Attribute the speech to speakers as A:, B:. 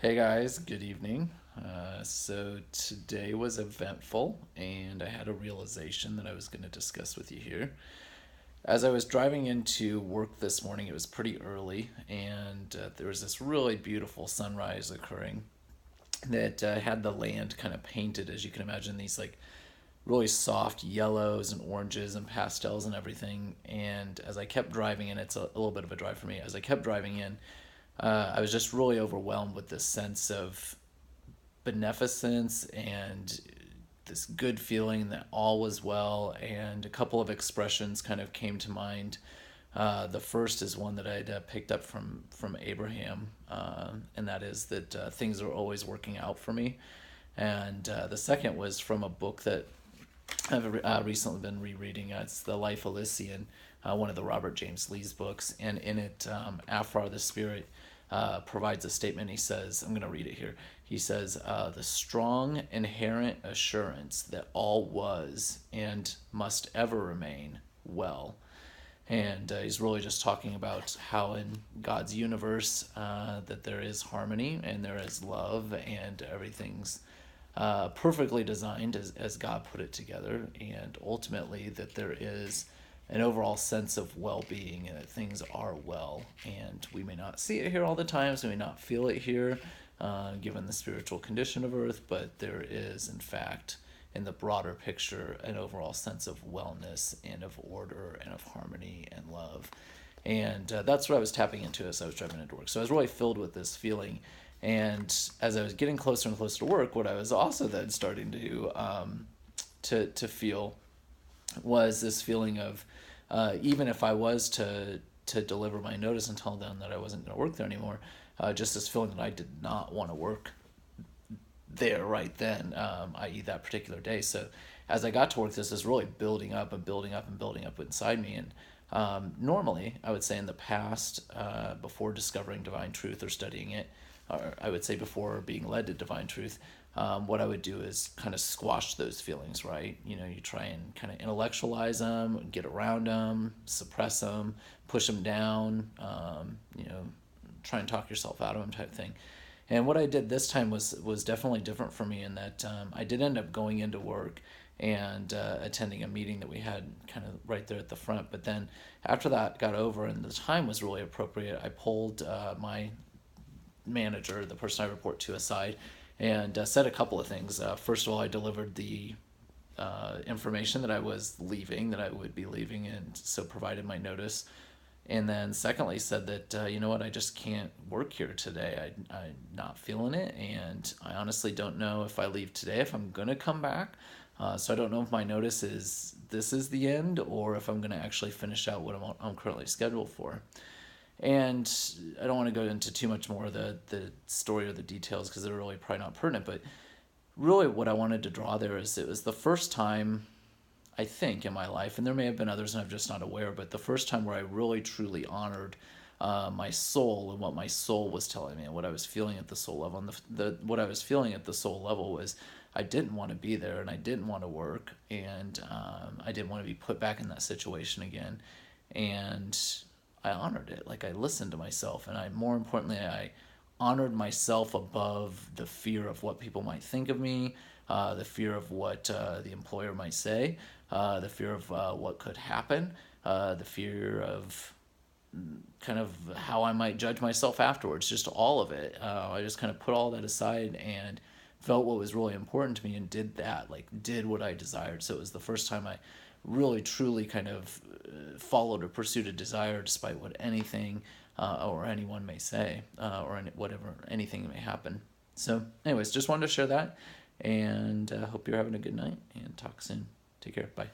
A: Hey guys, good evening. So today was eventful, and I had a realization that I was going to discuss with you here. As I was driving into work this morning, it was pretty early, and there was this really beautiful sunrise occurring that had the land kind of painted, as you can imagine, these like really soft yellows and oranges and pastels and everything. And as I kept driving in, it's a little bit of a drive for me. As I kept driving in, I was just really overwhelmed with this sense of beneficence and this good feeling that all was well. And a couple of expressions kind of came to mind. The first is one that I'd picked up from Abraham, and that is that things are always working out for me. And the second was from a book that I've recently been rereading. It's The Life Elysian, one of the Robert James Lee's books. And in it, Afar the Spirit provides a statement. He says, I'm going to read it here. He says, the strong inherent assurance that all was and must ever remain well. And he's really just talking about how in God's universe that there is harmony and there is love and everything's perfectly designed as God put it together, and ultimately that there is an overall sense of well-being and that things are well. And we may not see it here all the time, so we may not feel it here, given the spiritual condition of Earth, but there is, in fact, in the broader picture, an overall sense of wellness and of order and of harmony and love. And that's what I was tapping into as I was driving into work. So I was really filled with this feeling. And as I was getting closer and closer to work, what I was also then starting to feel was this feeling of even if I was to deliver my notice and tell them that I wasn't going to work there anymore, just this feeling that I did not want to work there right then, i.e. that particular day. So as I got to work, this is really building up and building up and building up inside me. And normally, I would say in the past, before discovering divine truth or studying it, or I would say before being led to divine truth, what I would do is kind of squash those feelings, right? You try and kind of intellectualize them, get around them, suppress them, push them down, try and talk yourself out of them type thing. And what I did this time was definitely different for me in that I did end up going into work and attending a meeting that we had kind of right there at the front. But then after that got over and the time was really appropriate, I pulled my manager, the person I report to, aside and said a couple of things. First of all, I delivered the information that I was leaving, that I would be leaving, and so provided my notice. And then secondly, said that, you know what, I just can't work here today. I'm not feeling it, and I honestly don't know if I leave today if I'm going to come back. So I don't know if my notice is this is the end or if I'm going to actually finish out what I'm currently scheduled for. And I don't want to go into too much more of the story or the details because they're really probably not pertinent. But really, what I wanted to draw there is it was the first time, I think, in my life, and there may have been others and I'm just not aware, but the first time where I really truly honored my soul and what my soul was telling me and what I was feeling at the soul level. And what I was feeling at the soul level was I didn't want to be there and I didn't want to work and I didn't want to be put back in that situation again. And I honored it. Like I listened to myself, and more importantly, I honored myself above the fear of what people might think of me, the fear of what the employer might say, the fear of what could happen, the fear of kind of how I might judge myself afterwards. Just all of it. I just kind of put all that aside and felt what was really important to me and did that, like did what I desired. So it was the first time I really truly kind of followed or pursued a desire despite what anything or anyone may say or whatever anything may happen. So anyways, just wanted to share that and hope you're having a good night and talk soon. Take care. Bye.